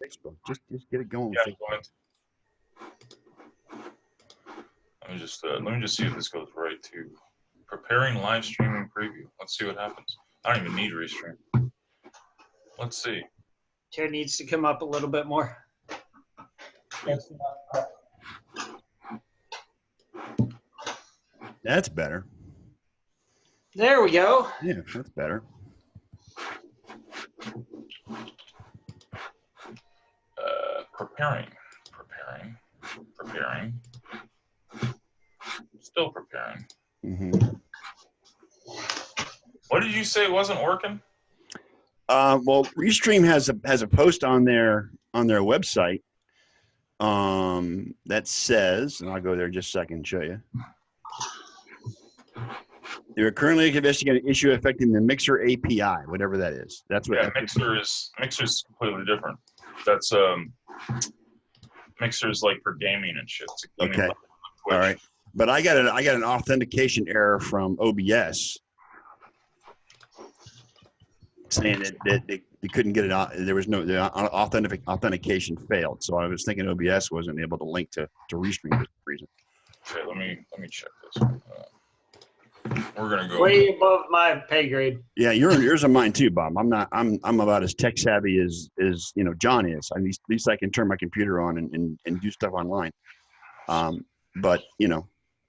Facebook. Just get it going. Yeah, go ahead. Let me just see if this goes right to preparing live streaming preview. Let's see what happens. I don't even need restream. Let's see. Chair needs to come up a little bit more. That's better. There we go. Yeah, that's better. Preparing. Still preparing. Mm-hmm. What did you say wasn't working? Well, Restream has a post on their website that says, and I'll go there in just a second and show you. They are currently investigating an issue affecting the Mixer API, whatever that is. That's what. Yeah, Mixer's completely different. That's Mixer's like for gaming and shit. It's a gaming Okay. All right. But I got an authentication error from OBS saying that they couldn't get it out. There was no authentication failed. So I was thinking OBS wasn't able to link to Restream for some reason. Okay, let me check this. We're gonna go way above my pay grade. Yeah, yours are mine too, Bob. I'm about as tech savvy as John is. At least I can turn my computer on and do stuff online. But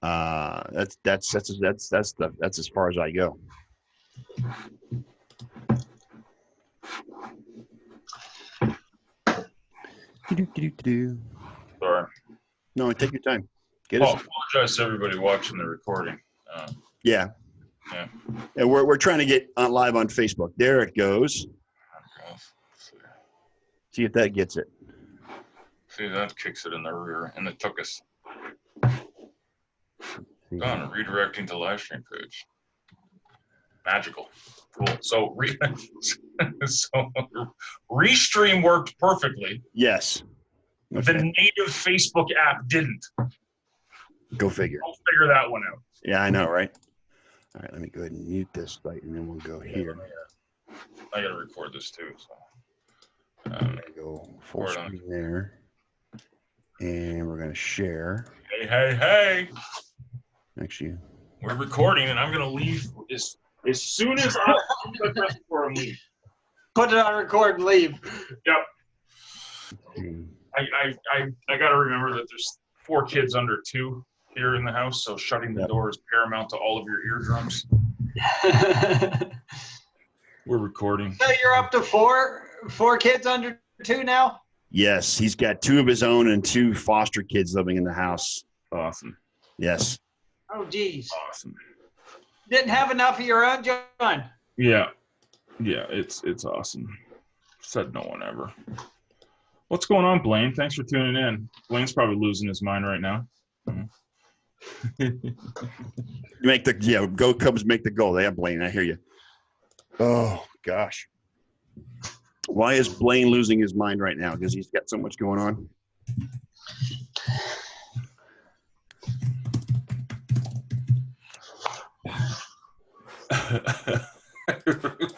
that's as far as I go. Sorry. No, take your time. I apologize to everybody watching the recording. Yeah. Yeah. And we're trying to get live on Facebook. There it goes. See if that gets it. See, that kicks it in the rear, and it took us. Done. Redirecting to live stream page. Magical. Cool. So Restream worked perfectly. Yes. Okay. The native Facebook app didn't. Go figure. I'll figure that one out. Yeah, I know, right? All right, let me go ahead and mute this site, and then we'll go here. I gotta record this too. So I'm gonna go full screen there, and we're gonna share. Hey! Actually, we're recording, and I'm gonna leave as soon as I press for a leave. Put it on record and leave. Yep. I gotta remember that there's 4 kids under 2 here in the house, so shutting the door is paramount to all of your eardrums. We're recording. So you're up to 4 kids under 2 now? Yes, he's got 2 of his own and 2 foster kids living in the house. Awesome. Yes. Oh, geez. Awesome. Didn't have enough of your own, John? Yeah, it's awesome. Said no one ever. What's going on, Blaine? Thanks for tuning in. Blaine's probably losing his mind right now. Go Cubs, make the goal. They have Blaine. I hear you. Oh gosh, why is Blaine losing his mind right now? Because he's got so much going on.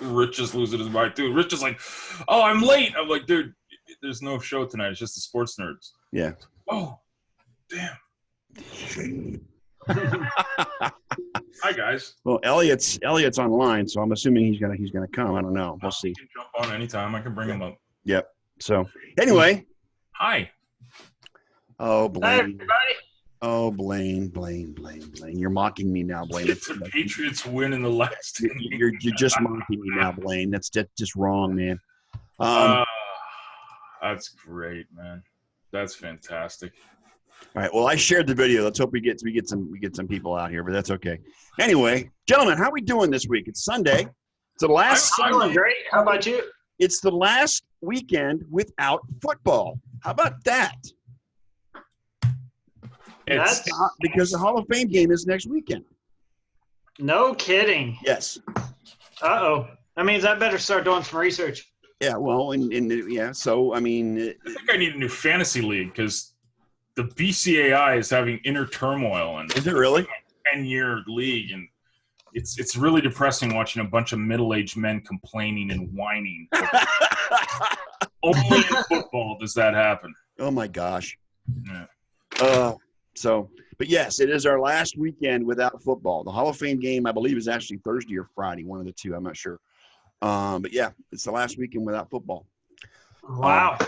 Rich is losing his mind too. Rich is like, "Oh, I'm late." I'm like, "Dude, there's no show tonight. It's just the sports nerds." Yeah. Oh, damn. Hi guys. Well, Elliot's online, so I'm assuming he's gonna come. I don't know. We'll see. He can jump on anytime. I can bring him up. Yep. So anyway. Hi. Oh, Blaine. Hi, everybody. Oh, Blaine. You're mocking me now, Blaine. If the Patriots win in the last inning. You're just mocking me now, Blaine. That's just wrong, man. That's great, man. That's fantastic. All right. Well, I shared the video. Let's hope we get some people out here, but that's okay. Anyway, gentlemen, how are we doing this week? It's Sunday. It's the last. I'm doing great. How about you? It's the last weekend without football. How about that? It's because the Hall of Fame game is next weekend. No kidding. Yes. Uh-oh. That means I better start doing some research. Yeah. Well, so I mean, I think I need a new fantasy league because the BCAI is having inner turmoil, and is it really? 10-year league, and it's really depressing watching a bunch of middle-aged men complaining and whining. Only in football does that happen? Oh my gosh. Yeah. But yes, it is our last weekend without football. The Hall of Fame game, I believe, is actually Thursday or Friday, one of the two. I'm not sure. But yeah, it's the last weekend without football. Wow.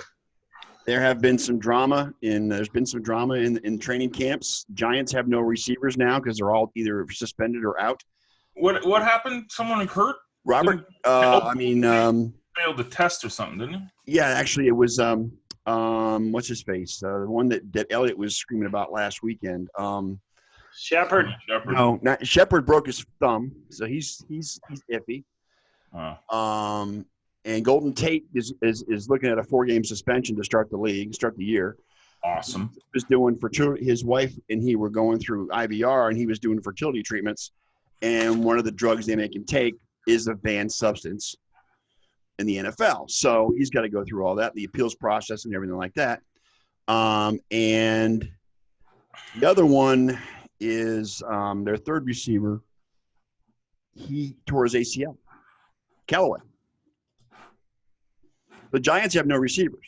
There's been some drama in training camps. Giants have no receivers now because they're all either suspended or out. What happened? Someone hurt? Robert, failed the test or something, didn't he? yeah, actually it was what's his face? The one that Elliot was screaming about last weekend. Shepard. No, not Shepard broke his thumb, so he's iffy. And Golden Tate is looking at a 4-game suspension to start the year. Awesome. He was doing his wife and he were going through IVR, and he was doing fertility treatments. And one of the drugs they make him take is a banned substance in the NFL. So he's got to go through all that, the appeals process and everything like that. And the other one is their third receiver. He tore his ACL. Callaway. The Giants have no receivers.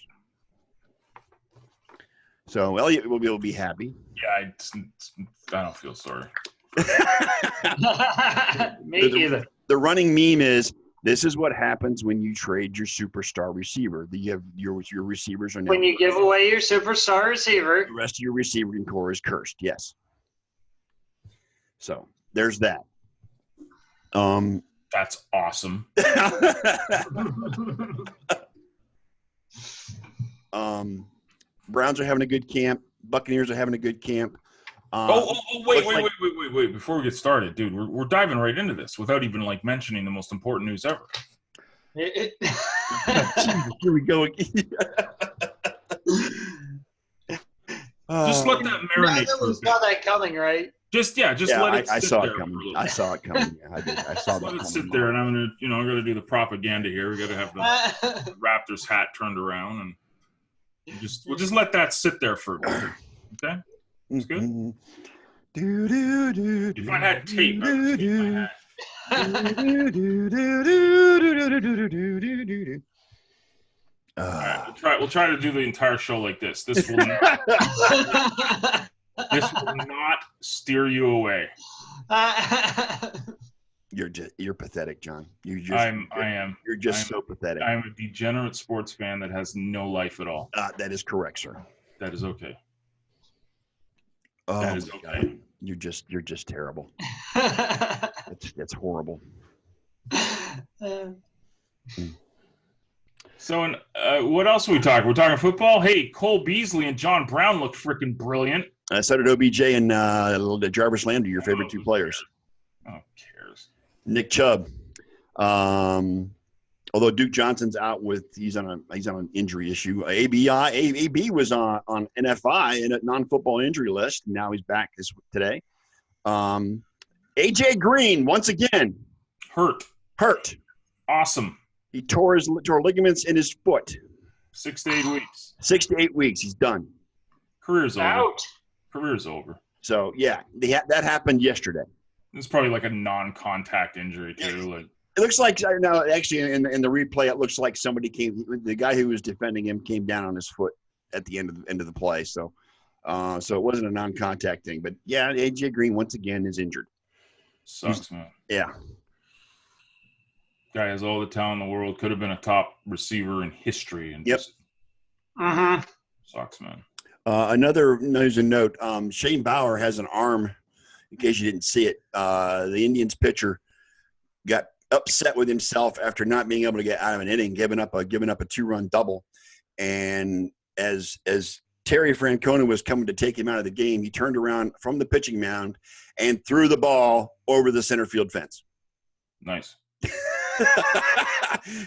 So Elliott will be happy. Yeah, I don't feel sorry. Me either. The running meme is, this is what happens when you trade your superstar receiver. You have your receivers are now. When you give away your superstar receiver. The rest of your receiving core is cursed. Yes. So there's that. That's awesome. Browns are having a good camp. Buccaneers are having a good camp. Wait! Before we get started, dude, we're diving right into this without even mentioning the most important news ever. Here we go again. Just let that marinate. We saw that coming, right? Let it. I sit saw there it coming. for a little I bit. saw it coming. Yeah, I did. I saw that Let it coming. sit there, and I'm gonna do the propaganda here. We gotta have the Raptors hat turned around, and we'll just let that sit there for a bit. Okay, that's good. If I had tape, I would tape my hat. All right, we'll try to do the entire show like this. This will not steer you away. You're pathetic, John. I am. You're just so pathetic. I am a degenerate sports fan that has no life at all. That is correct, sir. That is okay. Oh, That is my okay. God. You're just terrible. That's horrible. So, what else are we talking? We're talking football. Hey, Cole Beasley and John Brown look freaking brilliant. So did OBJ and Jarvis Landry, your favorite two players. Oh, who cares? Nick Chubb. Although Duke Johnson's out he's on an injury issue. AB was on NFI in a non-football injury list. Now he's back today. AJ Green once again Hurt. Awesome. He tore ligaments in his foot. 6 to 8 weeks. 6 to 8 weeks. He's done. Career's over. Out. Career's over. So yeah, that happened yesterday. It's probably like a non-contact injury too. It looks like no, actually in the replay, it looks like the guy who was defending him came down on his foot at the end of the play. So it wasn't a non-contact thing. But yeah, AJ Green once again is injured. Sucks, man. Yeah. Guy has all the talent in the world. Could have been a top receiver in history, and just sucks, man. Another news and note: Shane Bauer has an arm. In case you didn't see it, the Indians pitcher got upset with himself after not being able to get out of an inning, giving up a 2-run double. And as Terry Francona was coming to take him out of the game, he turned around from the pitching mound and threw the ball over the center field fence. Nice.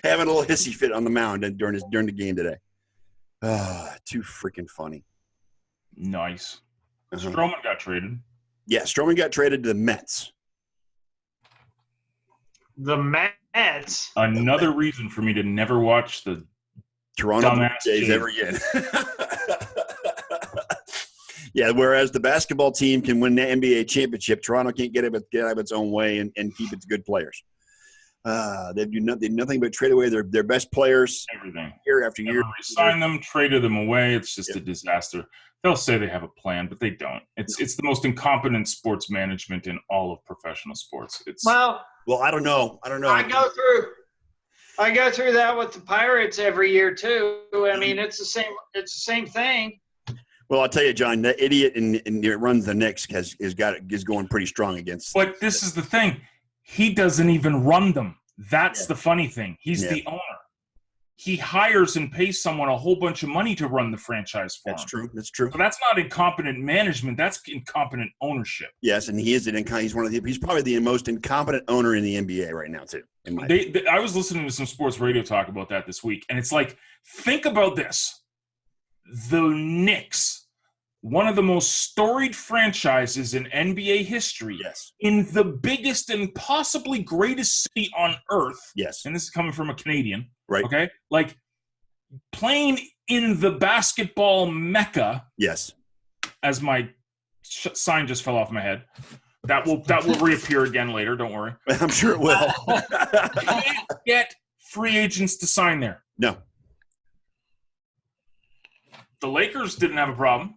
Having a little hissy fit on the mound during the game today. Too freaking funny. Nice. Uh-huh. Stroman got traded. Yeah, Stroman got traded to the Mets. The Mets. Another reason for me to never watch the Toronto Blue dumbass Jays Jays. ever again. Yeah, whereas the basketball team can win the NBA championship, Toronto can't get out of its own way and keep its good players. They do nothing but trade away their best players Everything. year after year. Sign them, traded them away. It's just a disaster. They'll say they have a plan, but they don't. It's the most incompetent sports management in all of professional sports. Well, I don't know. I go through that with the Pirates every year too. I mean, it's the same thing. Well, I'll tell you, John, that idiot and runs the Knicks is going pretty strong against. But this is the thing. He doesn't even run them. That's the funny thing. He's the owner. He hires and pays someone a whole bunch of money to run the franchise for him. That's true. So that's not incompetent management. That's incompetent ownership. Yes, and he's probably the most incompetent owner in the NBA right now too. I was listening to some sports radio talk about that this week, and it's like, think about this. The Knicks, one of the most storied franchises in NBA history, in the biggest and possibly greatest city on earth. Yes. And this is coming from a Canadian. Right. Okay? Like, playing in the basketball mecca. Yes. As my sign just fell off my head. That will reappear again later. Don't worry. I'm sure it will. You can't get free agents to sign there. No. The Lakers didn't have a problem.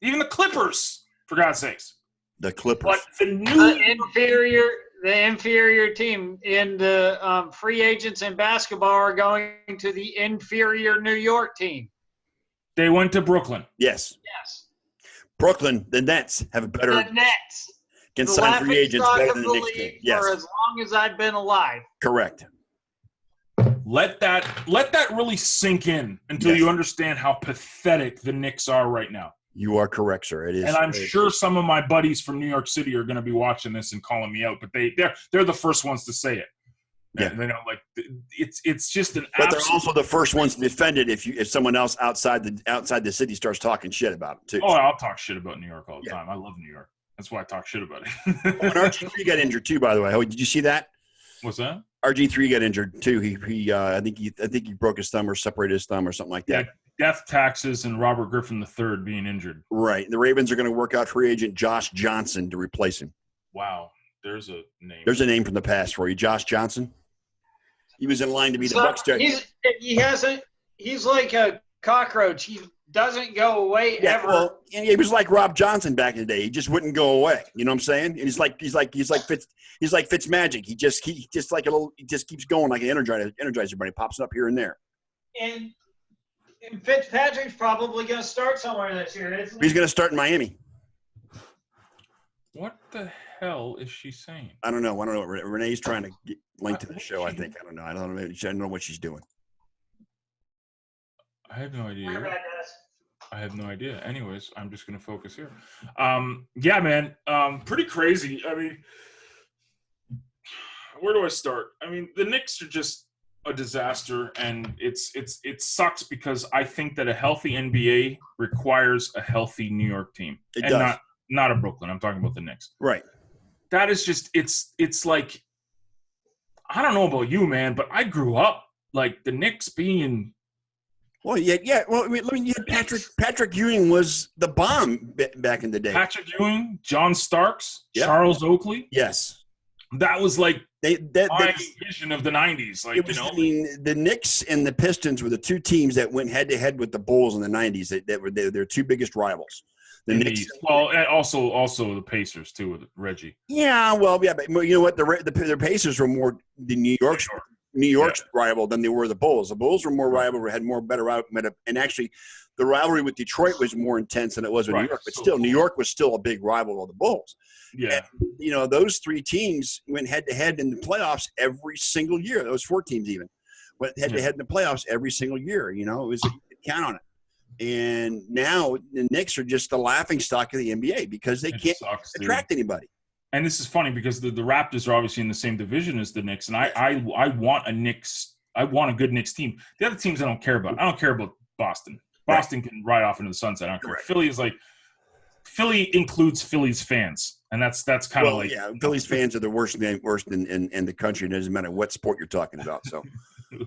Even the Clippers, for God's sakes. The Clippers. But the inferior team in the free agents in basketball are going to the inferior New York team. They went to Brooklyn. Yes. Brooklyn, the Nets have a better. The Nets can sign free agents better than the Knicks team. Yes. For as long as I've been alive. Correct. Let that really sink in until you understand how pathetic the Knicks are right now. You are correct, sir. It is, and I'm sure some of my buddies from New York City are going to be watching this and calling me out, but they're the first ones to say it. Yeah, they know, like, it's just an. But they're also the first ones to defend it if someone else outside the city starts talking shit about it too. Oh, I'll talk shit about New York all the time. I love New York. That's why I talk shit about it. When RG3 got injured too, by the way. Oh, did you see that? What's that? RG3 got injured too. I think he broke his thumb or separated his thumb or something like that. Yeah, death taxes and Robert Griffin III being injured. Right. The Ravens are going to work out free agent Josh Johnson to replace him. Wow. There's a name. There's a name from the past for you. Josh Johnson. He was in line to be the Bucks. He's like a cockroach. He doesn't go away ever. Well, he was like Rob Johnson back in the day. He just wouldn't go away. You know what I'm saying? And he's like Fitzmagic. He just keeps going like an energizer bunny. Pops up here and there. And Fitzpatrick's probably going to start somewhere this year, isn't he? He's going to start in Miami. What the hell is she saying? I don't know. Renee's trying to get linked to the show, I think. I don't know. I don't know what she's doing. I have no idea. I have no idea. Anyways, I'm just going to focus here. Yeah, man. Pretty crazy. I mean, where do I start? I mean, the Knicks are just a disaster, and it sucks because I think that a healthy NBA requires a healthy New York team. It does. Not a Brooklyn. I'm talking about the Knicks. Right. That is just it's like, I don't know about you, man, but I grew up like the Knicks being. Well, yeah. Well, I mean, Patrick Ewing was the bomb back in the day. Patrick Ewing, John Starks, Charles Oakley. Yes. That was like my vision of the 90s. Like, I mean, the Knicks and the Pistons were the two teams that went head to head with the Bulls in the 90s. That were their two biggest rivals. The Knicks. Well, and also the Pacers too with Reggie. Yeah, well, yeah, but you know what? The Pacers were more the New York's rival than they were the Bulls. The Bulls were more rival, had more better and actually, the rivalry with Detroit was more intense than it was with New York. But still, New York was still a big rival of the Bulls. Yeah, and, those three teams went head to head in the playoffs every single year. Those four teams even went head to head in the playoffs every single year. It was count on it. And now the Knicks are just the laughingstock of the NBA because they can't attract anybody. And this is funny because the Raptors are obviously in the same division as the Knicks, and I want a Knicks. I want a good Knicks team. The other teams I don't care about. I don't care about Boston. Boston can ride off into the sunset. I don't care. Philly is like Philly includes Philly's fans, and that's kind of like Philly's fans are the worst in the country. It doesn't matter what sport you're talking about. So. They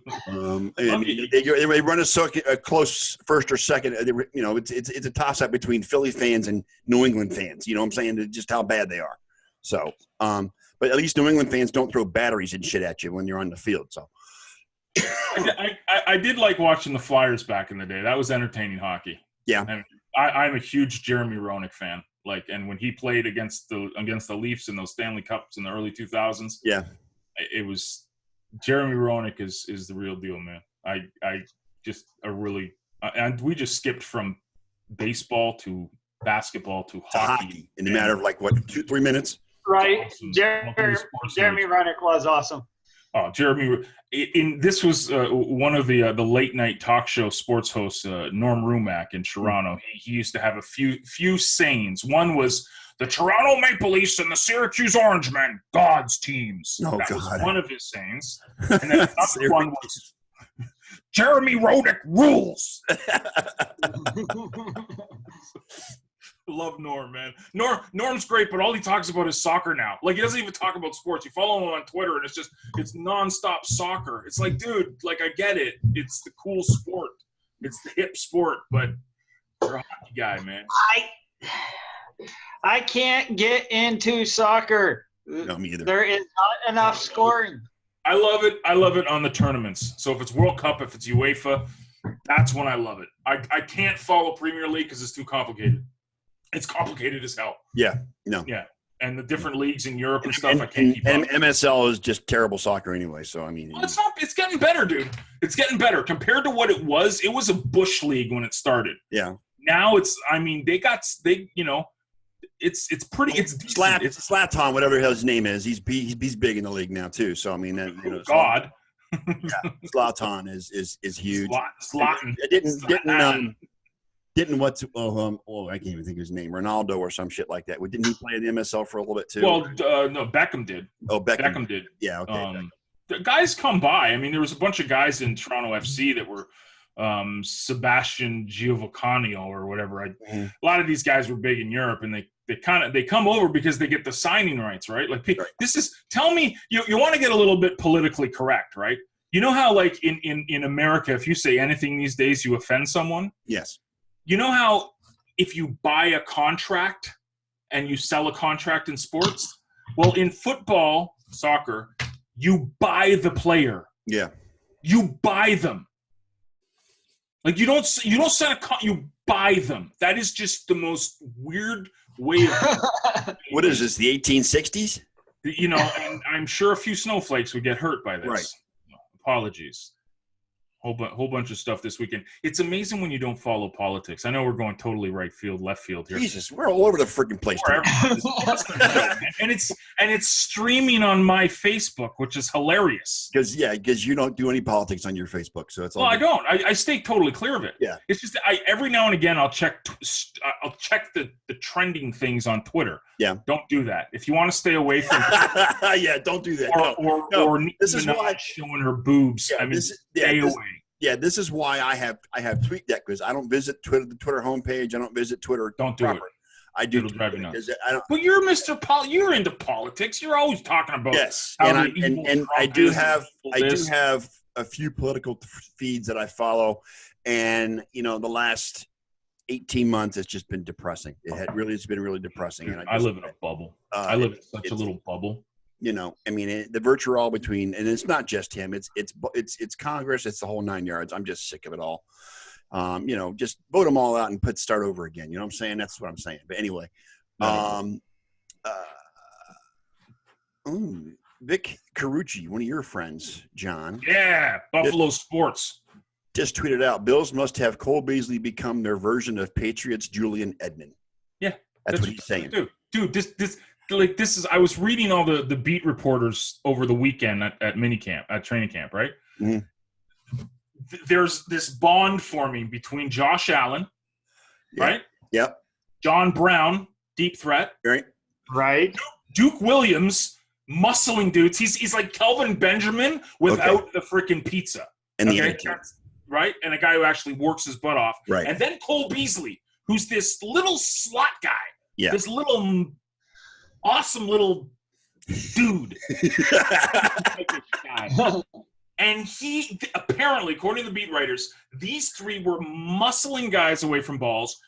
run a close first or second. It's a toss up between Philly fans and New England fans. You know what I'm saying? Just how bad they are. So, But at least New England fans don't throw batteries and shit at you when you're on the field. So I did like watching the Flyers back in the day. That was entertaining hockey. Yeah. And I'm a huge Jeremy Roenick fan. Like, and when he played against the Leafs in those Stanley Cups in the early 2000s, yeah, it was Jeremy Roenick is the real deal, man. I just a really and we just skipped from baseball to basketball to hockey in a matter of like what 2-3 minutes. Right. Awesome. Jeremy Roenick was awesome. Oh, Jeremy! This was one of the late night talk show sports hosts, Norm Rumack in Toronto. He used to have a few sayings. One was the Toronto Maple Leafs and the Syracuse Orangemen, God's teams. Oh, that God. was one of his sayings. And then another one was Jeremy Roenick rules. Love Norm, man. Norm's great, but all he talks about is soccer now. Like, he doesn't even talk about sports. You follow him on Twitter, and it's nonstop soccer. It's like, dude, like, I get it. It's the cool sport. It's the hip sport, but you're a hockey guy, man. I can't get into soccer. No, me either. There is not enough scoring. I love it. I love it on the tournaments. So if it's World Cup, if it's UEFA, that's when I love it. I can't follow Premier League because it's too complicated. It's complicated as hell. Yeah, no. Yeah, and the different leagues in Europe and stuff, I can't keep up. And MSL is just terrible soccer anyway. So I mean, Well, it's getting better, dude. It's getting better compared to what it was. It was a bush league when it started. yeah. Now it's it's pretty. It's decent. It's Zlatan, whatever the hell his name is. He's big in the league now too. So I mean, God. Zlatan is huge. Zlatan. It didn't I can't even think of his name. Ronaldo or some shit like that. Didn't he play in the MSL for a little bit too? Well, no, Beckham did. Oh, Beckham did. Yeah, okay. The guys come by. I mean, there was a bunch of guys in Toronto FC that were Sebastian Giovanni or whatever. A lot of these guys were big in Europe, and they come over because they get the signing rights, right? Like, this is, tell me, you want to get a little bit politically correct, right? You know how, like, in America, if you say anything these days, you offend someone? Yes. You know how if you buy a contract and you sell a contract in sports? Well, in football, soccer, you buy the player. Yeah. You buy them. Like, you don't sell you buy them. That is just the most weird way of What is this, the 1860s? You know, and I'm sure a few snowflakes would get hurt by this. Right. Apologies. Whole bunch of stuff this weekend. It's amazing when you don't follow politics. I know we're going totally right field, left field here. Jesus, we're all over the freaking place. and it's streaming on my Facebook, which is hilarious. Because you don't do any politics on your Facebook, so it's all. Well, good. I don't. I stay totally clear of it. Yeah. It's just every now and again I'll check the trending things on Twitter. Yeah. Don't do that. If you want to stay away from yeah, don't do that. or this is why showing her boobs. Yeah, I mean, stay away. Yeah, this is why I have TweetDeck, because I don't visit Twitter, the Twitter homepage. I don't visit Twitter. Don't do it. I do. It'll drive you nuts. I don't. But you're Mr. You're into politics. You're always talking about Yes, how and I do have a few political feeds that I follow, and the last 18 months it's just been depressing. It's been really depressing. And I live in a bubble. I live in such a little bubble. I mean, the vitriol between, and it's not just him. It's Congress. It's the whole 9 yards. I'm just sick of it all. Just vote them all out and start over again. You know what I'm saying? That's what I'm saying. But anyway, Vic Carucci, one of your friends, John. Yeah, Buffalo Sports. Just tweeted out, Bills must have Cole Beasley become their version of Patriots Julian Edmond. Yeah. That's what he's saying. Dude, this is, I was reading all the beat reporters over the weekend at training camp, right? Mm-hmm. There's this bond forming between Josh Allen, right? Yep. John Brown, deep threat. Right. Duke Williams, muscling dudes. He's like Kelvin Benjamin without the freaking pizza. And the attitude. Right? And a guy who actually works his butt off. Right. And then Cole Beasley, who's this little slot guy. Yeah. This little awesome little dude. And he apparently, according to the beat writers, these three were muscling guys away from balls,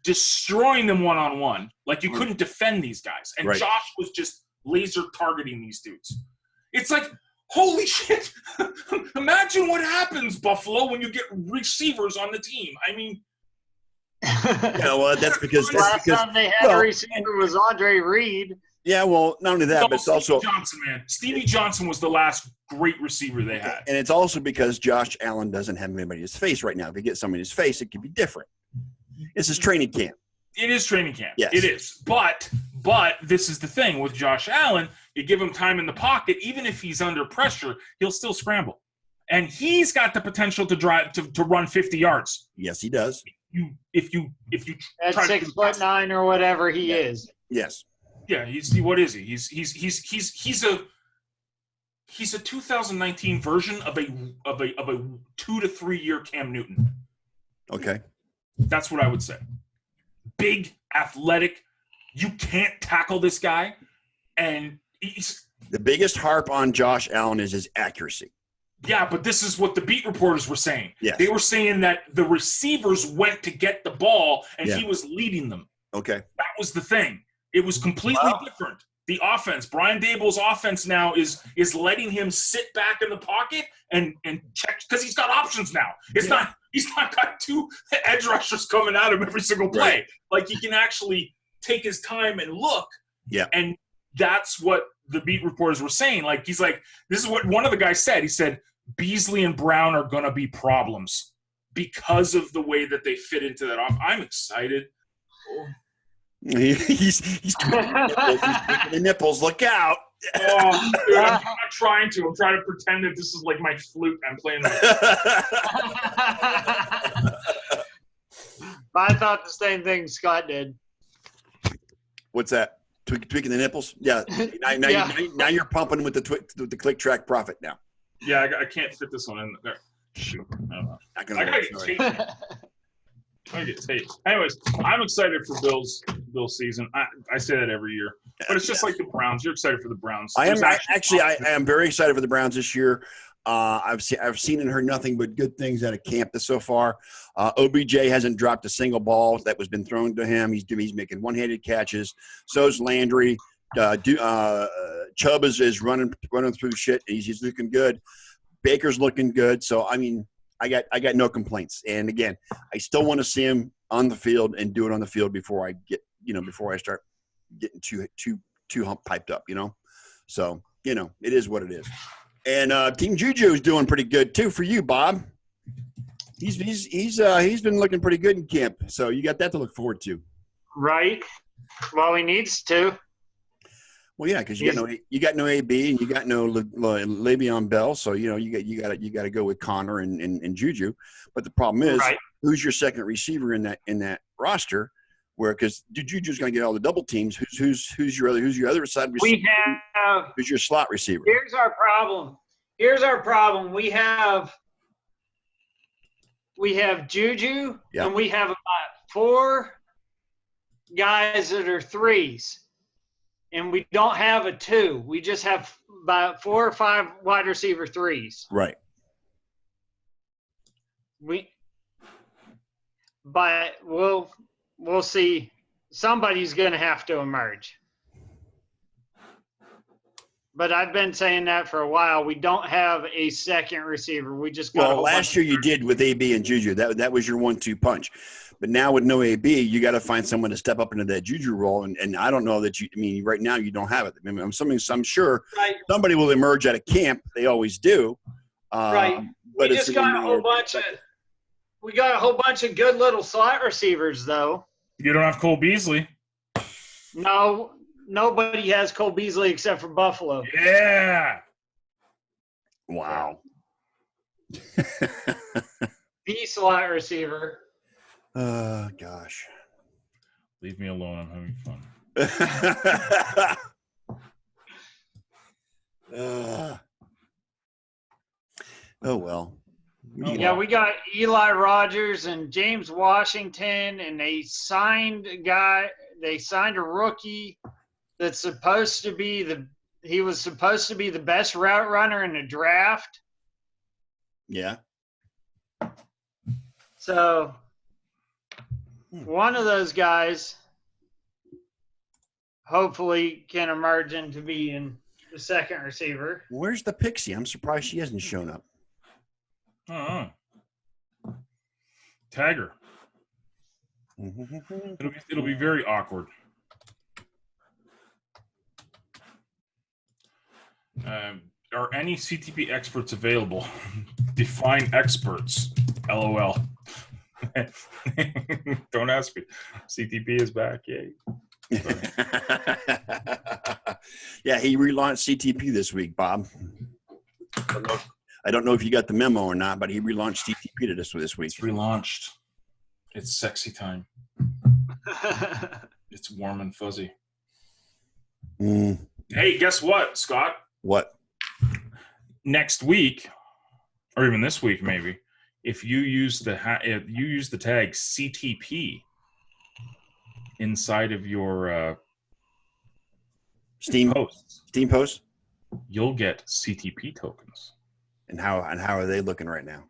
destroying them one-on-one. Like, you couldn't defend these guys. And Josh was just laser targeting these dudes. It's like, holy shit. Imagine what happens, Buffalo, when you get receivers on the team. I mean, Yeah, well, that's because Last time they had a receiver was Andre Reed. Yeah, well, not only that, but it's Stevie also Johnson, man. Stevie Johnson was the last great receiver they had. and it's also because Josh Allen doesn't have anybody in his face right now. If he gets somebody in his face, it could be different. This is training camp. It is training camp. Yes. It is. But this is the thing with Josh Allen. You give him time in the pocket, even if he's under pressure, he'll still scramble. And he's got the potential to drive to run 50 yards. Yes, he does. If you At try to 6'9" or whatever he is. Yes. Yeah, what is he? He's a 2019 version of a 2 to 3 year Cam Newton. Okay. That's what I would say. Big, athletic. You can't tackle this guy, and he's The biggest harp on Josh Allen is his accuracy. yeah. But this is what the beat reporters were saying. Yes. They were saying that the receivers went to get the ball, and Yeah. he was leading them. Okay. That was the thing. It was completely different. The offense, Brian Dable's offense now is letting him sit back in the pocket and check because he's got options now. He's not got two edge rushers coming at him every single play. Right. Like he can actually take his time and look. Yeah. And that's what the beat reporters were saying. Like he's like, this is what one of the guys said. He said Beasley and Brown are gonna be problems because of the way that they fit into that off. I'm excited. He's tweaking the nipples. Look out. Oh, dude, I'm not trying to. I'm trying to pretend that this is like my flute. I'm playing. I thought the same thing Scott did. What's that? Tweaking the nipples? Yeah. Now, Yeah. now you're pumping with the click track profit now. Yeah, I can't fit this one in there. Shoot. I don't know. Not I gonna gotta work, get sorry. tape. I gotta get tape. Anyways, I'm excited for Bill's season. I say that every year, but it's just like the Browns. You're excited for the Browns. I am There's I am very excited for the Browns this year. I've seen and heard nothing but good things out of camp so far. OBJ hasn't dropped a single ball that was been thrown to him. He's making one-handed catches. So's Landry. Chubb is running through shit. He's looking good. Baker's looking good. So I mean, I got no complaints. And again, I still want to see him on the field and do it on the field before I start getting too piped up. So it is what it is. And Team Juju is doing pretty good too for you, Bob. He's been looking pretty good in camp. So you got that to look forward to. Right. Well, he needs to. Well, yeah, because you got no AB and you got no Le'Veon Bell, so you got to go with Connor and Juju. But the problem is, who's your second receiver in that roster? Where because Juju's going to get all the double teams. Who's your other side receiver? Who's your slot receiver? Here's our problem. We have Juju and we have about 4 guys that are 3s. And we don't have a 2. We just have about 4 or 5 wide receiver 3s. Right. But we'll see. Somebody's going to have to emerge. But I've been saying that for a while. We don't have a second receiver. We just got. Well, last year you did with AB and Juju. That was your 1-2 punch. But now with no AB, you got to find someone to step up into that Juju role. And I don't know that right now you don't have it. I mean, I'm sure somebody will emerge out of camp. They always do. Right. But we got a whole bunch of good little slot receivers, though. You don't have Cole Beasley. No, nobody has Cole Beasley except for Buffalo. Yeah. Wow. The slot receiver. Oh, gosh. Leave me alone. I'm having fun. Oh, well. Yeah, we got Eli Rogers and James Washington, and they signed a rookie that's supposed to be the best route runner in the draft. Yeah. So one of those guys, hopefully can emerge into being the second receiver. Where's the Pixie? I'm surprised she hasn't shown up. Tagger. It'll be very awkward. Are any CTP experts available? Define experts. LOL. Don't ask me. CTP is back. Yay. Yeah, he relaunched CTP this week, Bob. I don't know if you got the memo or not, but he relaunched CTP to this week. It's relaunched. It's sexy time. It's warm and fuzzy. Hey, guess what, Scott? What? Next week, or even this week, maybe, if you use the tag CTP inside of your Steam posts, you'll get CTP tokens. And how are they looking right now?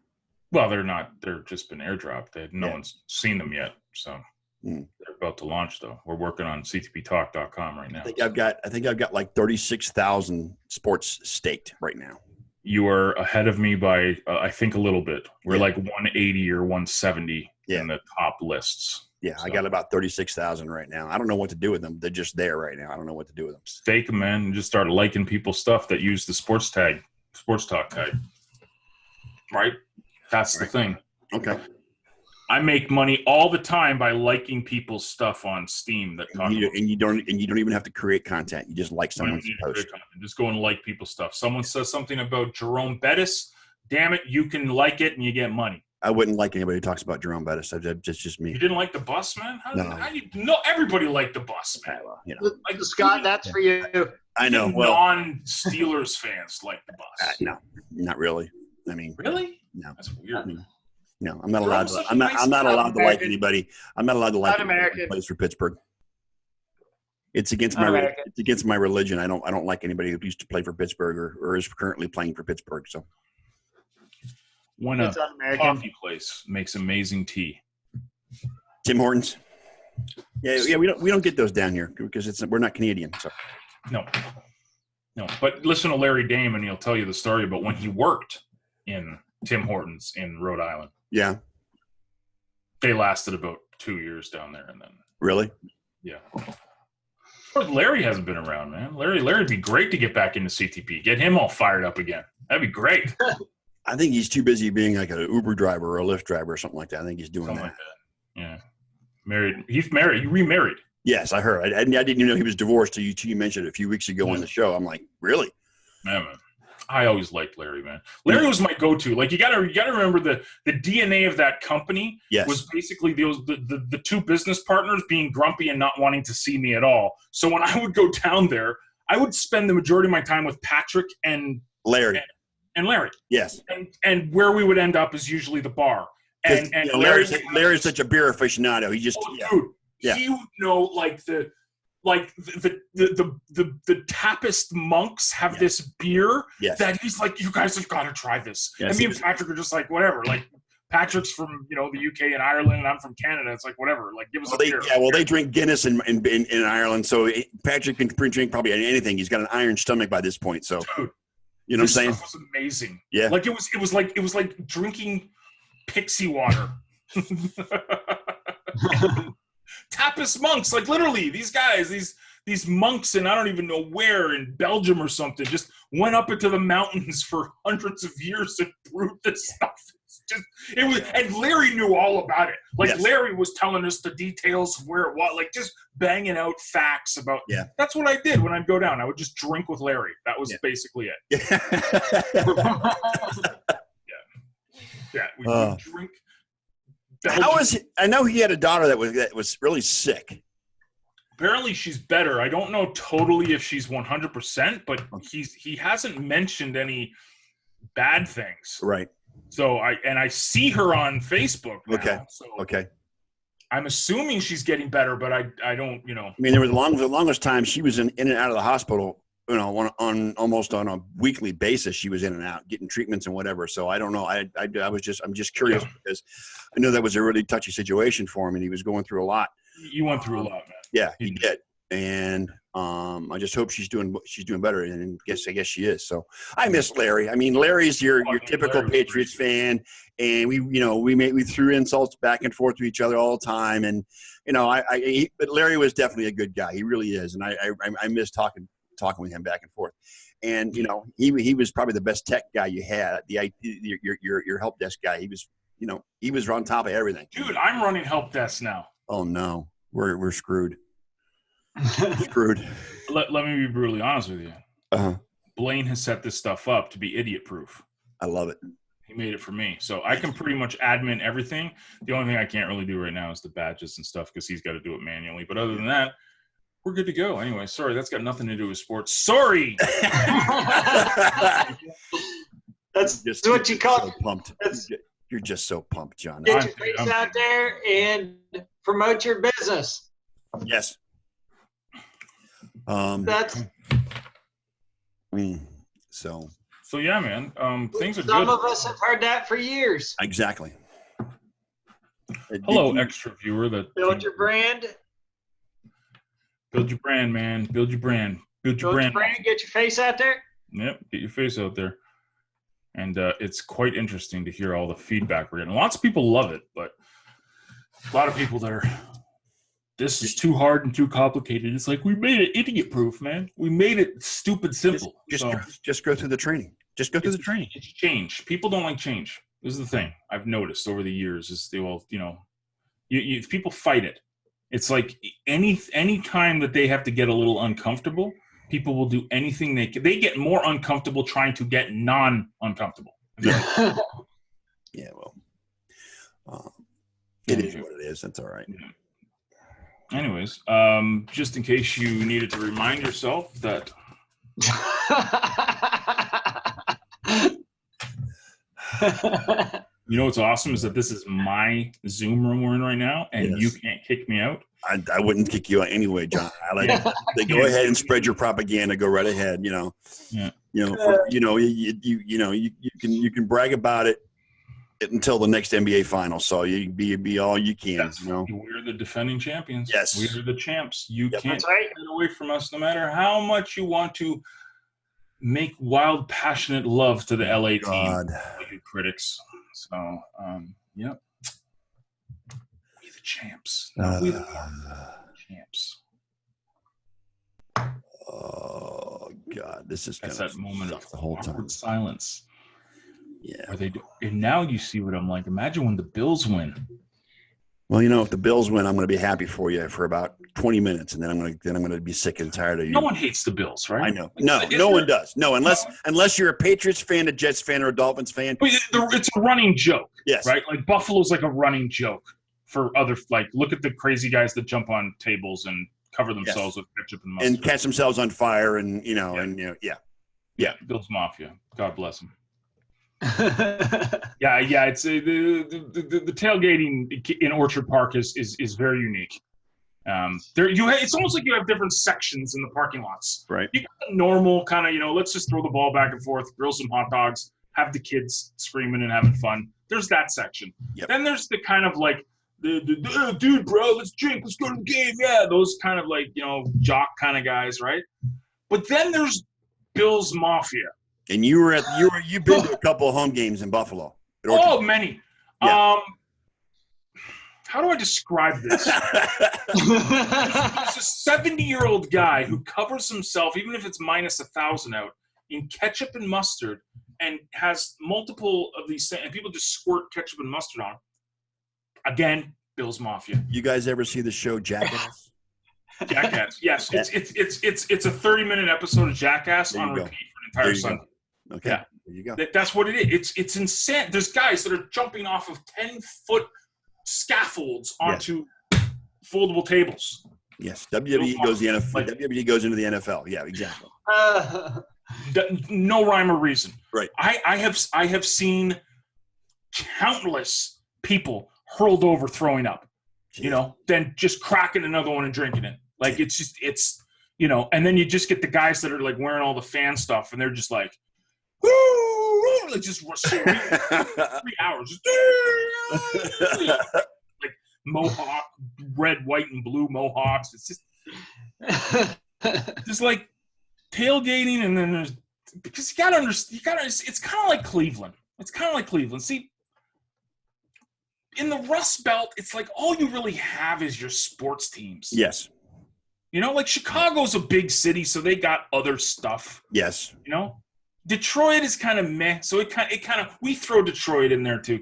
Well, they're not. They're just been airdropped. No one's seen them yet, so they're about to launch. Though we're working on CTPtalk.com right now. I think I've got like 36,000 sports staked right now. You are ahead of me by I think a little bit. We're like 180 or 170 in the top lists. Yeah, so I got about 36,000 right now. I don't know what to do with them. They're just there right now. I don't know what to do with them. Stake them, man, and just start liking people's stuff that use the sports talk tag. Right? That's the thing. Okay. I make money all the time by liking people's stuff on Steam. You don't even have to create content. You just like someone's post. Just go and like people's stuff. Someone says something about Jerome Bettis. Damn it, you can like it and you get money. I wouldn't like anybody who talks about Jerome Bettis. That's just me. You didn't like the bus, man? No. Everybody liked the bus, man. Like Scott, that's for you. I know. Well, non-Steelers fans like the bus. No, not really. I mean, really? No, that's weird. No, I'm not allowed to. I'm not allowed to like anybody. I'm not allowed to like anybody who plays for Pittsburgh. It's against my religion. I don't like anybody who used to play for Pittsburgh or is currently playing for Pittsburgh. So when a coffee place makes amazing tea, Tim Hortons. Yeah. We don't get those down here because we're not Canadian. So no. But listen to Larry Dame and he'll tell you the story about when he worked in Tim Hortons in Rhode Island. Yeah. They lasted about 2 years down there, and then really, yeah. Larry hasn't been around, man. Larry'd be great to get back into CTP. Get him all fired up again. That'd be great. I think he's too busy being like an Uber driver or a Lyft driver or something like that. I think he's doing something like that. Yeah. Married. He's married. He remarried. Yes, I heard. I didn't even know he was divorced till you mentioned it a few weeks ago on the show. I'm like, really? Yeah, man. I always liked Larry, man. Larry was my go-to. Like you gotta remember the DNA of that company was basically the two business partners being grumpy and not wanting to see me at all. So when I would go down there, I would spend the majority of my time with Patrick and Larry. And Larry. Yes. And where we would end up is usually the bar. And Larry's such a beer aficionado. He just he would know like the Tappist monks have this beer that he's like, you guys have got to try this. Yes, and me and Patrick are just like, whatever. Like Patrick's from the UK and Ireland, and I'm from Canada. It's like whatever. Like give us a beer. Yeah, well they drink Guinness in Ireland, so Patrick can drink probably anything. He's got an iron stomach by this point. So dude, you know what I'm saying? This stuff was amazing. Yeah, like it was like drinking Pixie water. Tappist monks, like literally these guys, these monks, and I don't even know where in Belgium or something, just went up into the mountains for hundreds of years and brewed this stuff. And Larry knew all about it. Like Larry was telling us the details of where it was, like just banging out facts about. Yeah, that's what I did when I'd go down. I would just drink with Larry. That was basically it. We would drink. How is it? I know he had a daughter that was really sick. Apparently she's better. I don't know totally if she's 100%, but he hasn't mentioned any bad things. Right. So I see her on Facebook now. Okay. So okay. I'm assuming she's getting better, but I don't, I mean, there was the longest time she was in and out of the hospital, on almost on a weekly basis. She was in and out getting treatments and whatever. So I don't know. I'm just curious because I know that was a really touchy situation for him and he was going through a lot. You went through a lot, man. Yeah, he did. and I just hope she's doing better, and I guess she is. So I miss Larry. I mean, Larry's your typical Larry was Patriots pretty fan, and we threw insults back and forth to each other all the time, and but Larry was definitely a good guy. He really is, and I miss talking with him back and forth. And he was probably the best tech guy you had. Your help desk guy. He was on top of everything. Dude, I'm running help desk now. Oh no, we're screwed. Screwed. Let me be brutally honest with you. Uh-huh. Blaine has set this stuff up to be idiot proof. I love it. He made it for me. So I can pretty much admin everything. The only thing I can't really do right now is the badges and stuff because he's got to do it manually. But other than that, we're good to go. Anyway, sorry, that's got nothing to do with sports. Sorry. That's what you call so pumped. You're just so pumped, John. Get your face out there and promote your business. Yes. That's So yeah, man. Things are good. Some of us have heard that for years. Exactly. Hello, extra viewer. Build your brand. Build your brand, man. Build your brand. Build your brand. Get your face out there. Yep, get your face out there. And it's quite interesting to hear all the feedback we're getting. Lots of people love it, but a lot of people that are, this is too hard and too complicated. It's like, we made it idiot-proof, man. We made it stupid simple. Just go through the training. Just go through the training. It's change. People don't like change. This is the thing I've noticed over the years is if people fight it, it's like any time that they have to get a little uncomfortable, people will do anything they can. They get more uncomfortable trying to get non-uncomfortable. Yeah. Yeah, well, it is what it is. That's all right. Yeah. Anyways, just in case you needed to remind yourself that you know what's awesome is that this is my Zoom room we're in right now, and you can't kick me out. I wouldn't kick you out anyway, John. Go ahead and spread your propaganda. Go right ahead. You can brag about it until the next NBA final. So you be all you can. We're the defending champions. Yes, we're the champs. You can't right. get away from us, no matter how much you want to make wild, passionate love to the LA team, you critics. So, yep. We the champs. We the champs. Oh God, this is that's that moment of the whole time silence. Yeah. Where they do, and now you see what I'm like. Imagine when the Bills win. Well, if the Bills win, I'm going to be happy for you for about 20 minutes, and then I'm going to be sick and tired of you. No one hates the Bills, right? I know. No one does. No, unless you're a Patriots fan, a Jets fan, or a Dolphins fan. It's a running joke. Yes. Right? Like Buffalo's like a running joke for other, like, look at the crazy guys that jump on tables and cover themselves with ketchup and mustard. And catch themselves on fire and, Yeah. Bills Mafia. God bless them. Yeah. It's the tailgating in Orchard Park is very unique. It's almost like you have different sections in the parking lots. Right. You got the normal kind of, let's just throw the ball back and forth, grill some hot dogs, have the kids screaming and having fun. There's that section. Yep. Then there's the kind of like the dude, bro, let's drink, let's go to the game. Yeah, those kind of like jock kind of guys, right? But then there's Bills Mafia. And you've been to a couple of home games in Buffalo. Oh, many. Yeah. How do I describe this? There's a 70-year-old guy who covers himself, even if it's minus 1,000 out, in ketchup and mustard, and has multiple of these things, and people just squirt ketchup and mustard on him. Again, Bills Mafia. You guys ever see the show Jackass? Jackass, yes. It's a 30-minute episode of Jackass on repeat for an entire Sunday. Okay. Yeah. There you go. That's what it is. It's insane. There's guys that are jumping off of 10-foot scaffolds onto foldable tables. Yes. WWE goes the NFL. WWE goes into the NFL. Yeah, exactly. No rhyme or reason. Right. I have seen countless people hurled over throwing up. Jeez. Then just cracking another one and drinking it. Like it's and then you just get the guys that are like wearing all the fan stuff and they're just like, woo, like just 3 hours. Like mohawk, red, white, and blue mohawks. It's just There's like tailgating, and then there's because you gotta understand. It's kind of like Cleveland. It's kind of like Cleveland. See, in the Rust Belt, it's like all you really have is your sports teams. Yes. You know, like Chicago's a big city, so they got other stuff. Yes. You know, Detroit is kind of meh, so it kind of we throw Detroit in there too,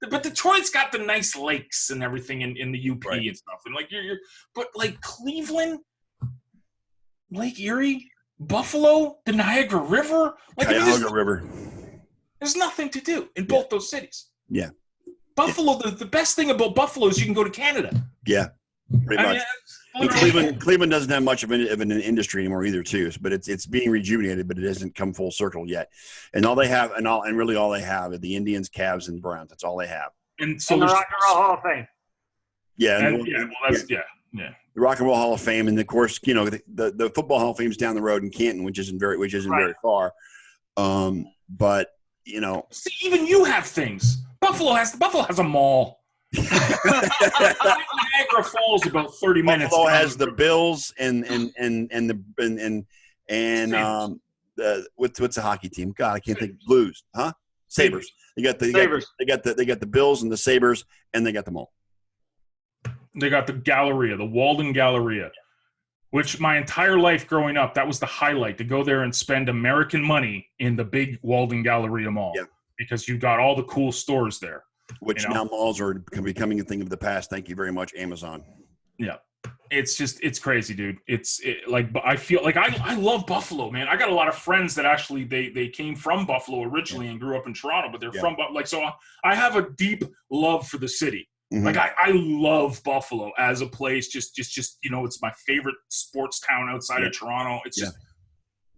but Detroit's got the nice lakes and everything in the UP Right. and stuff, and like but like Cleveland, Lake Erie, Buffalo, the Niagara River, like Cuyahoga River. there's nothing to do in both those cities. Yeah. Buffalo, the best thing about Buffalo is you can go to Canada. Yeah. Pretty much. And Cleveland doesn't have much of an industry anymore either, too. But it's being rejuvenated, but it hasn't come full circle yet. And all they have, and really all they have, are the Indians, Cavs, and Browns. That's all they have. And so And the there's Rock and Roll Hall of Fame. Yeah, yeah. the Rock and Roll Hall of Fame, and of course, you know, the Football Hall of Fame's down the road in Canton, which isn't very far. But you know, see, even you have things. Buffalo has a mall. Niagara Falls about 30 minutes. Buffalo has the Bills and what's the hockey team? God, I can't think. Blues, huh? Sabres. They got the Bills and the Sabres, and they got them all. They got the Galleria, the Walden Galleria, which my entire life growing up, that was the highlight, to go there and spend American money in the big Walden Galleria Mall. Yeah. Because you got all the cool stores there. Which now malls are becoming a thing of the past. Thank you very much, Amazon. Yeah. It's crazy, dude. I feel like I love Buffalo, man. I got a lot of friends that actually they came from Buffalo originally and grew up in Toronto, but they're from so I have a deep love for the city. Mm-hmm. Like I love Buffalo as a place. Just you know, it's my favorite sports town outside of Toronto. It's just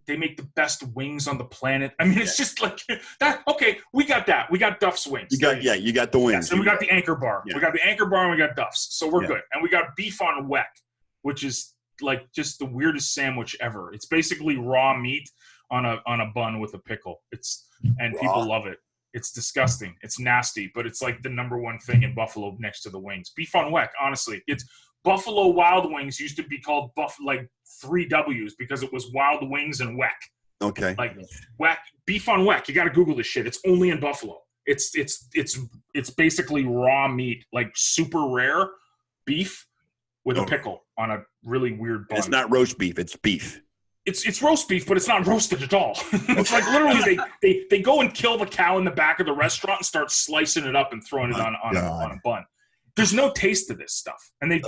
they make the best wings on the planet. I mean, it's just like that. Okay, we got that. We got Duff's wings. You got the wings. Yes, and we got the Anchor Bar. Yeah. We got the Anchor Bar and we got Duff's. So we're good. And we got beef on weck, which is like just the weirdest sandwich ever. It's basically raw meat on a bun with a pickle. People love it. It's disgusting. It's nasty, but it's like the number one thing in Buffalo next to the wings. Beef on weck, honestly. It's Buffalo Wild Wings used to be called like 3 W's because it was Wild Wings and Weck. Okay. Like Weck, beef on Weck. You got to Google this shit. It's only in Buffalo. It's basically raw meat, like super rare beef with a pickle on a really weird bun. It's not roast beef. It's beef. It's roast beef, but it's not roasted at all. It's like literally they go and kill the cow in the back of the restaurant and start slicing it up and throwing it on a bun. There's no taste to this stuff, and they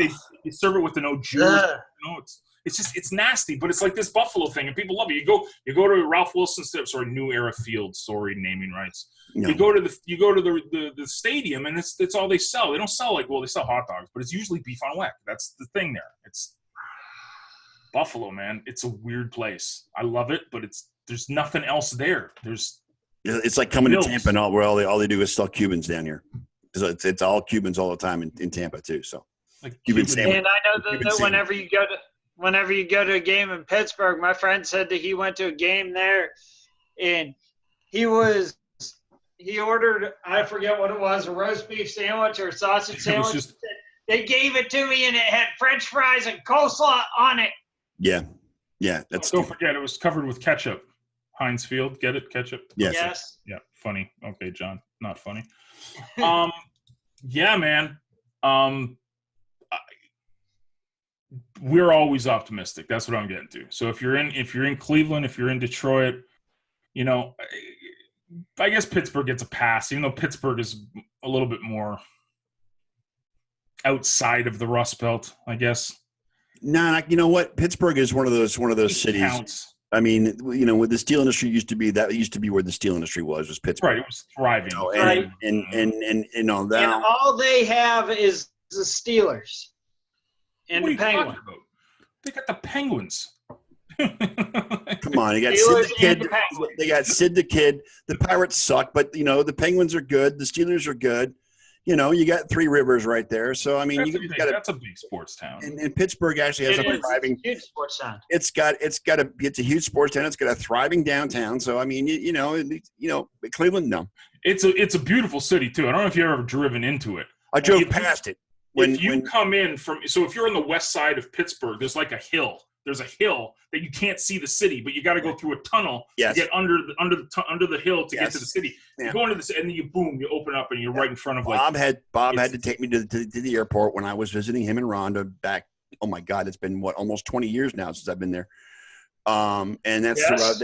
serve it with no juice. You know, it's nasty, but it's like this Buffalo thing, and people love it. You go to Ralph Wilson New Era Field. Sorry, naming rights. No. You go to the stadium, and it's all they sell. They don't sell they sell hot dogs, but it's usually beef on weck. That's the thing there. It's Buffalo, man. It's a weird place. I love it, but there's nothing else there. It's like coming to Tampa, and where all they do is sell Cubans down here. So it's all Cubans all the time in Tampa too. So like Cuban sandwich. And I know that whenever you go to a game in Pittsburgh, my friend said that he went to a game there, and he ordered, I forget what it was, a roast beef sandwich or a sausage sandwich. They gave it to me, and it had French fries and coleslaw on it. Yeah. Don't forget, it was covered with ketchup. Heinz Field, get it? Ketchup. Yes. Yeah. Funny. Okay, John. Not funny. Yeah, man. We're always optimistic. That's what I'm getting to. So if you're in Cleveland, if you're in Detroit, you know, I guess Pittsburgh gets a pass, even though Pittsburgh is a little bit more outside of the Rust Belt, I guess. Nah, you know what? Pittsburgh is one of those cities. Counts. I mean, you know, where the steel industry used to be where the steel industry was Pittsburgh. Right, it was thriving. You know, and you know that. And all they have is the Steelers and the Penguins. They got the Penguins. Come on, they got Sid the Kid. They got Sid the Kid. The Pirates suck, but you know the Penguins are good. The Steelers are good. You know, you got Three Rivers right there. So I mean, that's a big sports town. And Pittsburgh actually has a thriving huge sports town. It's a huge sports town. It's got a thriving downtown. So I mean, you know, Cleveland, no. It's a beautiful city too. I don't know if you've ever driven into it. I drove past it. If you come in from, so if you're on the west side of Pittsburgh, there's like a hill there's a hill that you can't see the city, but you got to go through a tunnel Yes. to get under the hill to get to the city. Yeah. You go into this, and then you open up, and you're right in front of like. Bob had to take me to the airport when I was visiting him and Rhonda back. Oh my God, it's been almost 20 years now since I've been there. And that's Yes.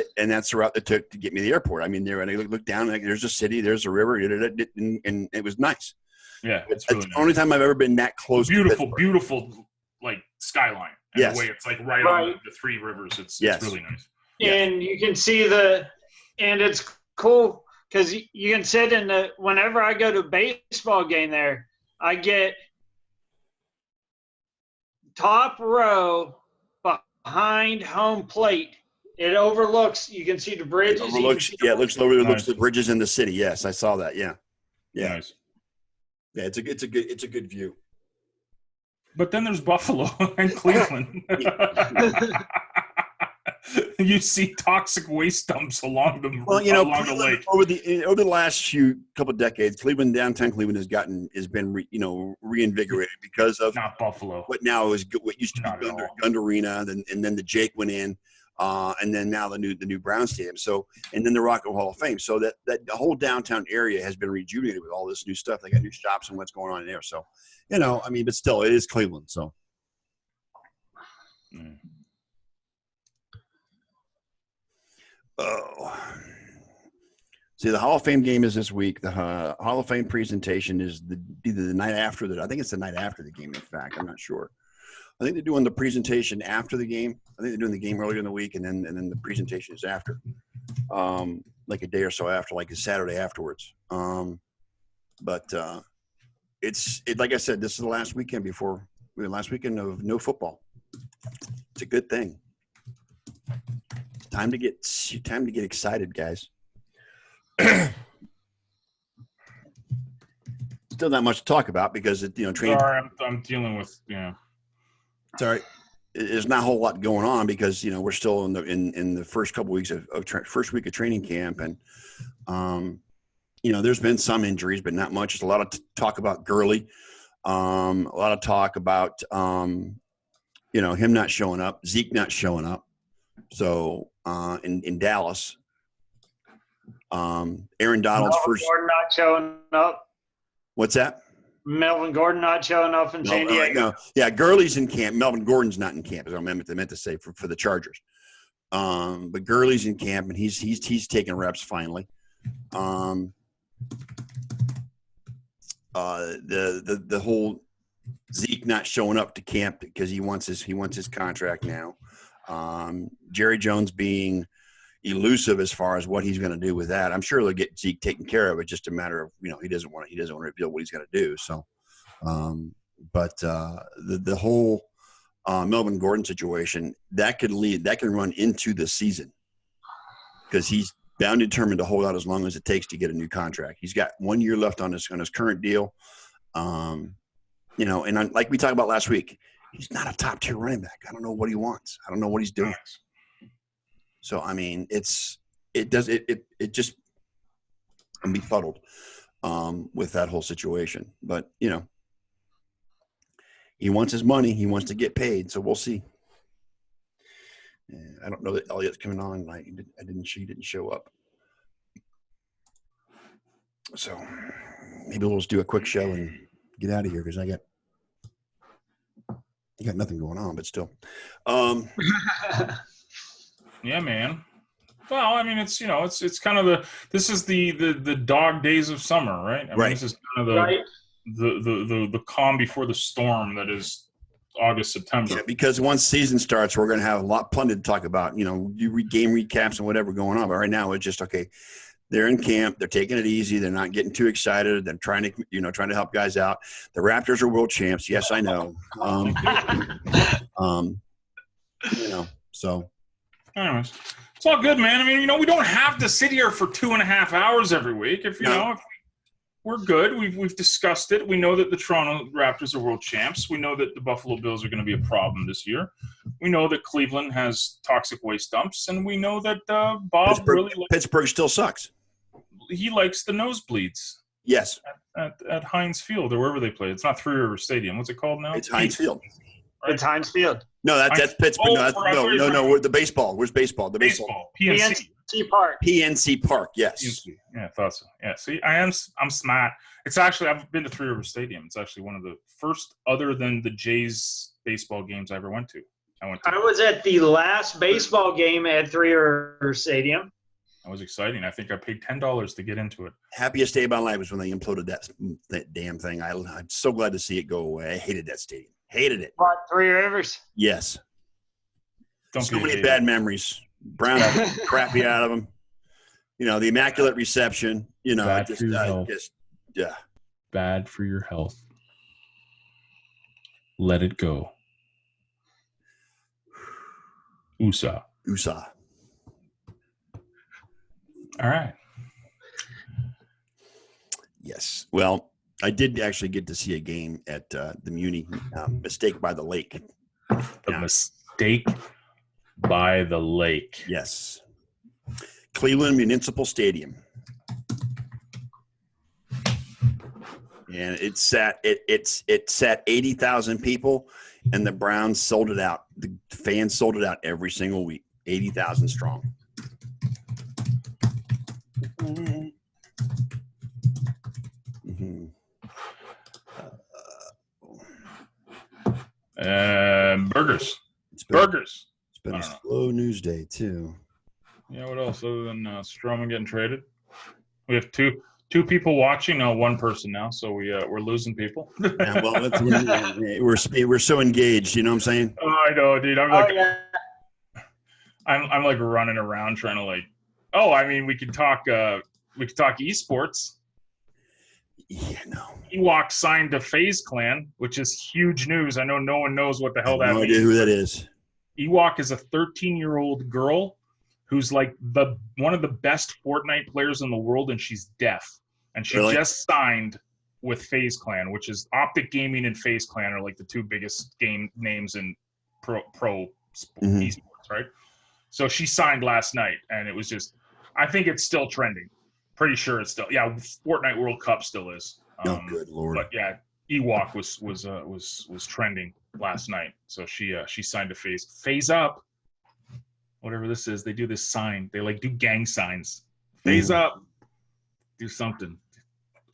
the route that took to get me to the airport. I mean, there, and I look down, like, there's a city, there's a river, and it was nice. Yeah, it's That's really the only time I've ever been that close. beautiful, like skyline. In Yes. a way, it's like right Right. on the three rivers. It's Yes. really nice. Yeah. And you can see and it's cool because you can sit whenever I go to a baseball game there, I get top row behind home plate. It overlooks, you can see the bridges. It looks over. It looks Nice. the bridges in the city. Yes, I saw that. Yeah. Nice. Yeah, it's a good view. But then there's Buffalo and Cleveland. You see toxic waste dumps along the along the lake. over the last couple of decades, downtown Cleveland has been reinvigorated because of Not Buffalo. what now is what used to Not be at all. Gund Arena, and then the Jake went in, and then now the new Brown Stadium. So, and then the Rock and Roll Hall of Fame. So that the whole downtown area has been rejuvenated with all this new stuff. They got new shops and what's going on in there. So, but still, it is Cleveland. So. Mm. Oh. See, the Hall of Fame game is this week. The Hall of Fame presentation is either the night after I think it's the night after the game. In fact, I'm not sure. I think they're doing the presentation after the game. I think they're doing the game earlier in the week, and then the presentation is after, like a day or so after, like a Saturday afterwards. But it's like I said, this is the last weekend last weekend of no football. It's a good thing. Time to get excited, guys. Still not much to talk about because training. Sorry, I'm dealing with Sorry, there's not a whole lot going on because we're still in the first couple weeks of first week of training camp, and there's been some injuries, but not much. There's a lot of talk about Gurley, a lot of talk about him not showing up, Zeke not showing up. So in Dallas, Aaron Donald's Melvin Gordon not showing up. What's that? Melvin Gordon not showing up in San Diego. No. Yeah, Gurley's in camp. Melvin Gordon's not in camp, as I meant to say for the Chargers. But Gurley's in camp, and he's taking reps finally. The whole Zeke not showing up to camp because he wants his contract now. Jerry Jones being elusive as far as what he's going to do with that. I'm sure they'll get Zeke taken care of. It's just a matter of he doesn't want to reveal what he's going to do. So, but the whole Melvin Gordon situation that can run into the season because he's bound and determined to hold out as long as it takes to get a new contract. He's got 1 year left on his current deal. And like we talked about last week, he's not a top tier running back. I don't know what he wants. I don't know what he's doing. So, I mean, it just, I'm befuddled with that whole situation. But, he wants his money. He wants to get paid. So we'll see. I don't know that Elliot's coming on. She didn't show up. So maybe we'll just do a quick show and get out of here because I got nothing going on, but still. Yeah, man. Well, I mean, it's it's kind of this is the dog days of summer, right? I mean, this is kind of the calm before the storm that is August, September. Yeah, because once season starts, we're going to have plenty to talk about. Game recaps and whatever going on. But right now, it's just okay. They're in camp. They're taking it easy. They're not getting too excited. They're trying to help guys out. The Raptors are world champs. Yes, I know. So. Anyways, it's all good, man. I mean, we don't have to sit here for 2.5 hours every week. If we're good, we've discussed it. We know that the Toronto Raptors are world champs. We know that the Buffalo Bills are going to be a problem this year. We know that Cleveland has toxic waste dumps, and we know that Bob Pittsburgh still sucks. He likes the nosebleeds. Yes. At Heinz Field or wherever they play. It's not Three River Stadium. What's it called now? It's Heinz Field. right? It's Heinz Field. No, that's Pittsburgh. No. Where's the baseball? Where's baseball? The baseball. PNC. PNC Park. PNC Park. Yes. PNC. Yeah, I thought so. Yeah. See, I'm smart. It's actually, I've been to Three River Stadium. It's actually one of the first, other than the Jays baseball games I ever went to. I was at the last baseball game at Three River Stadium. That was exciting. I think I paid $10 to get into it. Happiest day of my life was when they imploded that damn thing. I'm so glad to see it go away. I hated that stadium. Hated it. What, Three Rivers? Yes. Don't So be a many hater. bad memories. Brown crappy out of them. You know, the immaculate reception. You know, Bad for your health. Yeah. Bad for your health. Let it go. USA. USA. All right. Yes. Well, I did actually get to see a game at the Muni Mistake by the Lake. The Yeah. mistake by the lake. Yes. Cleveland Municipal Stadium. And it sat 80,000 people, and the Browns sold it out. The fans sold it out every single week. 80,000 strong. Mm-hmm. Burgers. It's been Burgers. a I don't know. slow news day too. Yeah, what else other than Stroman getting traded? We have two people watching. No, one person now. So we're losing people. Yeah, well, we're so engaged. You know what I'm saying? Oh, I know, dude. I'm Oh, like, yeah. I'm like running around trying to like. Oh, I mean, we could talk esports. Yeah, no. Ewok signed to FaZe Clan, which is huge news. I know no one knows what the hell I have that no means. idea who that is. Ewok is a 13-year-old girl who's like one of the best Fortnite players in the world, and she's deaf. And she Really? just signed with FaZe Clan, which is Optic Gaming and FaZe Clan are like the two biggest game names in pro Mhm. esports, right? So she signed last night, and it was just, I think it's still trending. Pretty sure it's still, yeah. Fortnite World Cup still is. Oh, good Lord. But yeah, Ewok was trending last night. So she signed to FaZe Up, whatever this is. They do this sign. They like do gang signs. FaZe Up. Do something.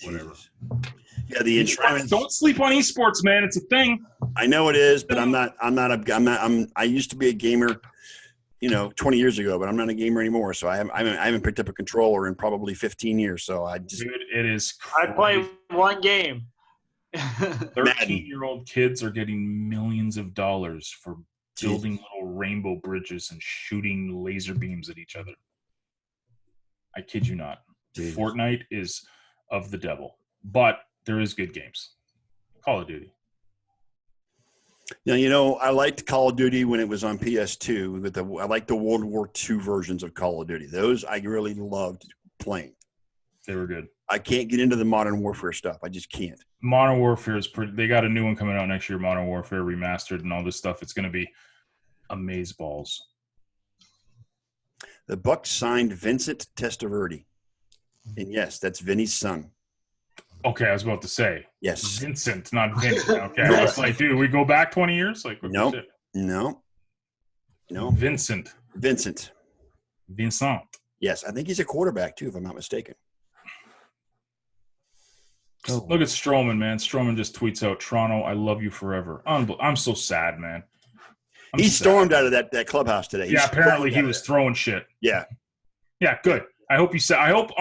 Whatever. Jesus. Yeah, the enshrinement. Don't sleep on esports, man. It's a thing. I know it is, but I used to be a gamer, 20 years ago, but I'm not a gamer anymore. So I haven't picked up a controller in probably 15 years. So I just, Dude, it is I played one game. 13-year-old kids are getting millions of dollars for building little rainbow bridges and shooting laser beams at each other. I kid you not. Jesus. Fortnite is of the devil, but there is good games. Call of Duty. Now, I liked Call of Duty when it was on PS2. I liked the World War II versions of Call of Duty. Those I really loved playing. They were good. I can't get into the Modern Warfare stuff. I just can't. Modern Warfare is pretty. They got a new one coming out next year. Modern Warfare Remastered and all this stuff. It's going to be amazeballs. The Bucks signed Vincent Testaverde. And yes, that's Vinny's son. Okay, I was about to say Yes. Vincent, not Vinny. Okay, I was like, dude, we go back 20 years? Like, what the Nope. shit? No. Vincent. Vincent. Vincent. Yes, I think he's a quarterback too, if I'm not mistaken. Oh. Look at Stroman, man. Stroman just tweets out, Toronto, I love you forever. I'm so sad, man. I'm He sad. stormed out of that clubhouse today. He Yeah, apparently stormed he out of was there. throwing shit. Yeah. Yeah, good. I hope he said. I hope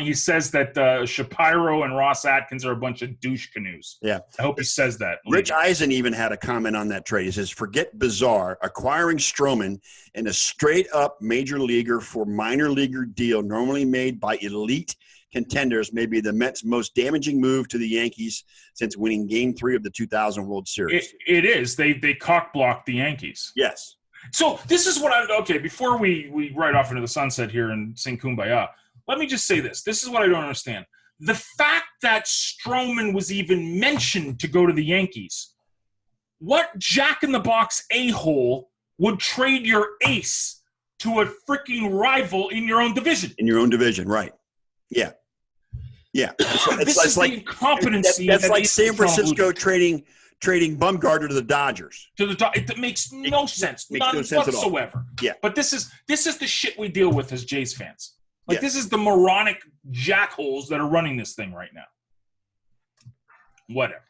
he says that Shapiro and Ross Atkins are a bunch of douche canoes. Yeah. I hope he says that. Rich Eisen even had a comment on that trade. He says, forget bizarre, acquiring Stroman and a straight-up major leaguer for minor leaguer deal normally made by elite contenders may be the Mets' most damaging move to the Yankees since winning Game 3 of the 2000 World Series. It is. They cock-blocked the Yankees. Yes. So this is what before we ride off into the sunset here and sing Kumbaya, let me just say this. This is what I don't understand. The fact that Stroman was even mentioned to go to the Yankees, what jack-in-the-box a-hole would trade your ace to a freaking rival in your own division? In your own division, right. Yeah. Yeah. This is the incompetency. That's that like is San Toronto Blue Francisco Jays. trading Bumgarner to the Dodgers. To the top. It makes no sense. makes None no sense at all. whatsoever. Yeah. But this is the shit we deal with as Jays fans. Like, Yes. this is the moronic jackholes that are running this thing right now. Whatever.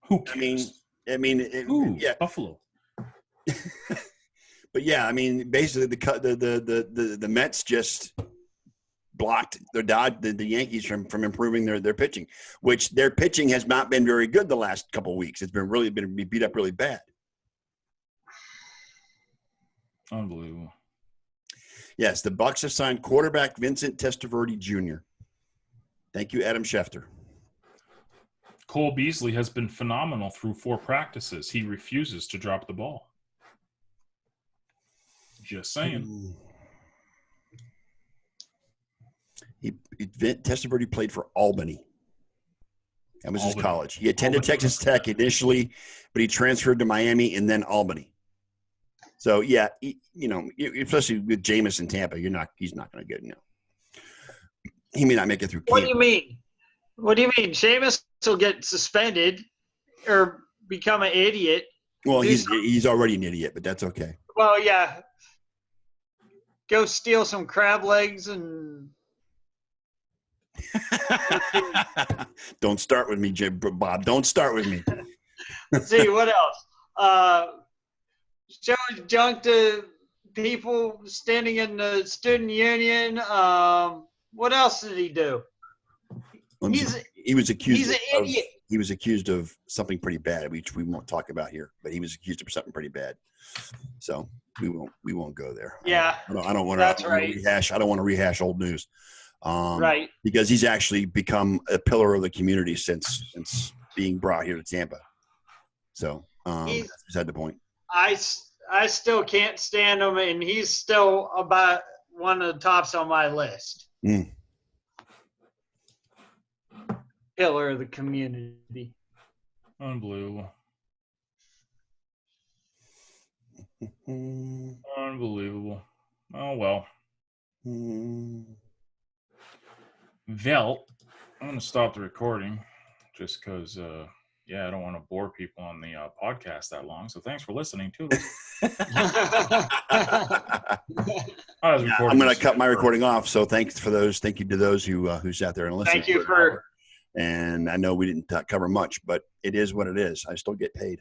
Who cares? Ooh, yeah. Buffalo. But yeah, I mean, basically the Mets just blocked the Yankees from improving their pitching, which their pitching has not been very good the last couple of weeks. It's been beat up really bad. Unbelievable. Yes, the Bucks have signed quarterback Vincent Testaverde Jr. Thank you, Adam Schefter. Cole Beasley has been phenomenal through 4 practices. He refuses to drop the ball. Just saying. Testaverde played for Albany. That was his Albany. college. He attended Albany. Texas Tech initially, but he transferred to Miami and then Albany. So yeah, especially with Jameis in Tampa, he's not going to get He may not make it through camp. What do you mean? What do you mean? Sheamus will get suspended or become an idiot. Well, he's already an idiot, but that's okay. Well, yeah. Go steal some crab legs and Don't start with me, Bob. Don't start with me. see what else. Show junk to people standing in the student union. What else did he do? He was accused. He's an idiot. He was accused of something pretty bad, which we won't talk about here. But he was accused of something pretty bad. So we won't go there. Yeah, I don't want that's to right. rehash. I don't want to rehash old news. Right. Because he's actually become a pillar of the community since being brought here to Tampa. So that's beside the point. I still can't stand him, and he's still about one of the tops on my list. Mm. Pillar of the community. Unbelievable. Unbelievable. Oh, well. Vel, I'm going to stop the recording just because, I don't want to bore people on the podcast that long. So thanks for listening to this. I'm going to cut my recording off. So thank you to those who sat there and listened. Thank you for. And I know we didn't cover much, but it is what it is. I still get paid.